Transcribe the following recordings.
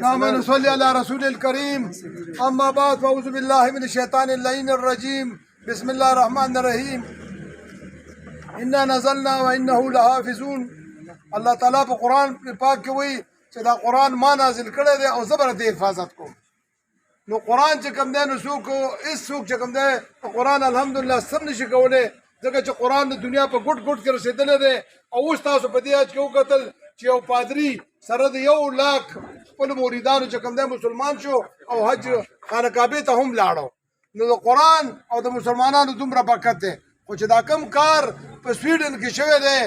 نعم نصلي على رسول الكريم. أما بعد فأعوذ بالله من الشيطان اللعين الرجيم. بسم الله الرحمن الرحيم. إنا نزلنا وإنه لحافظون. الله تعالی په قرآن پاک کې وایي چې دا قرآن ما نازل کړی دی او زه به د حفاظت کوم. نو قرآن چې کوم دی نو څوک هېڅ چې کوم دی په قرآن الحمدلله سم نشي کولی، ځکه چې قرآن د دنیا په ګوټ ګوټ کې رسېدلی دی. او اوس تاسو په دې حج کې وکتل چې یو پادري سره د 1 لاک خپلو مریدانو چې کوم دی مسلمان شو او حج خانه کعبې ته هم لاړو. نو د قرآن او د مسلمانانو دومره برکت دی. خو چې دا کم کار په سویډن کې شوی دی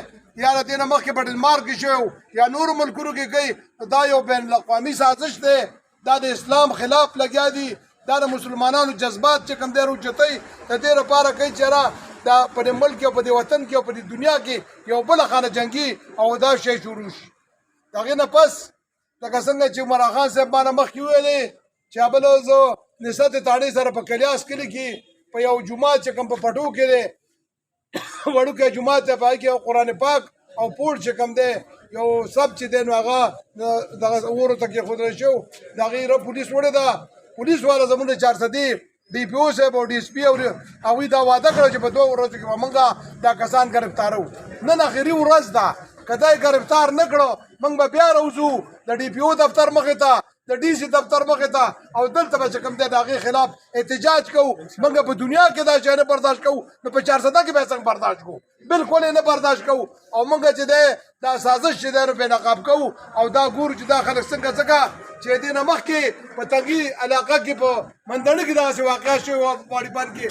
یا د دې نه مخکې په ډنمارک کې شوی یا نورو ملکونو کې کوي، دا یو بین الاقوامي سازش دی. دا د اسلام خلاف لګیا دي. دا د مسلمانانو جذبات چې کوم دی روچتوي د دې لپاره کوي چې دا په دې ملک او په دې وطن کې او په دې دنیا کې یو بله خانه جنګي او دا شی شروع شي. د هغې نه پس لکه څنګه چې عمر خان صاحب مانه مخکې ویلې چې بله زه نسبت تاڼې سره په کلیاس کلي کې په یو جومات چې کوم په پټو کې دی وړوکی جومات دی، په هغې کې قرآن پاک او پوړ چې کوم دی یو سب چې دی نو هغه دغه اورو ته کېښودلی شو. د هغې پولیس وړې ده، پولیس والا زموږ د 400 ډي پي او صاحب او ډي اس پي هغوی دا واده کړی چې په 2 ورځو کې به موږ دا کسان ګرفتاروو. نن اخري ورځ ده، که دا یې ګرفتار نه کړو موږ به بیا راوځو د ډي پي او دفتر مخې ته، د ډي سي دفتر مخې ته، او دلته به چې کوم دی د هغې خلاف احتجاج کوو. موږ په دنیا کې دا شی نه برداشت کوو، نو په 400 کې به څنګه برداشت کوو؟ بالکل یې نه برداشت کوو. او موږ چې دی دا سازش چې دی نو بې نقاب کوو. او دا ګورو چې دا خلک څنګه ځکه چې دې نه مخکې په تنګي علاقه کې په مندړه کې داسې واقعه شوې وه په باړیبند کې.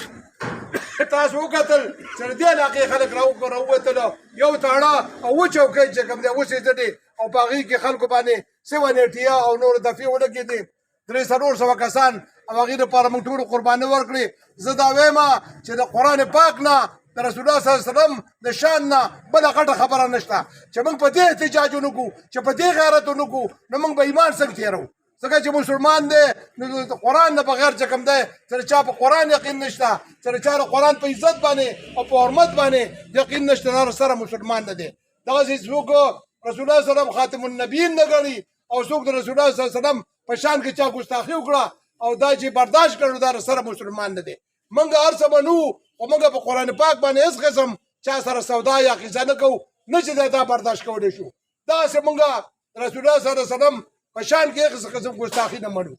تاسو وکتل چې د دې علاقې خلک راووتل یو تاړه او 2 چوکۍ چې کوم دی وسېځلې او په هغې کې خلکو باندې 780 او نور دفعې ولګېدې، 300 کسان او هغې دپاره موږ ټولو قرباني ورکړې. زه دا وایم چې د قرآن پاک نه د رسول الله صلی الله علیه وسلم د شان نه بله غټه خبره نشته چې موږ په دې احتجاج ونه کړو، چې په دې غیرت ونه کړو، نو موږ به ایمان څنګه تېروو؟ ځکه چې مسلمان دی نو د قرآن نه بغیر چې کوم دی چې د چا په قرآن یقین نشته، چې د چا د قرآن په عزت باندې او په حرمت باندې یقین نشته، هغه سره مسلمان نه دی. دغسې څوک رسول الله صلی الله علیه وسلم خاتم النبیین نه ګڼي او څوک د رسول الله صلی الله علیه وسلم په شان کې چا ګستاخي وکړه او دا چې برداشت کړو دا سره مسلمان نه دی. موږ هر څه منو خو موږ په قرآن پاک باندې هېڅ قسم چا سره سودا یا قیصه نه کوو، نه چې دا برداشت کولی شو. داسې موږ رسول الله صلی الله علیه وسلم په شان کې هېڅ قسم ګستاخي نه منو.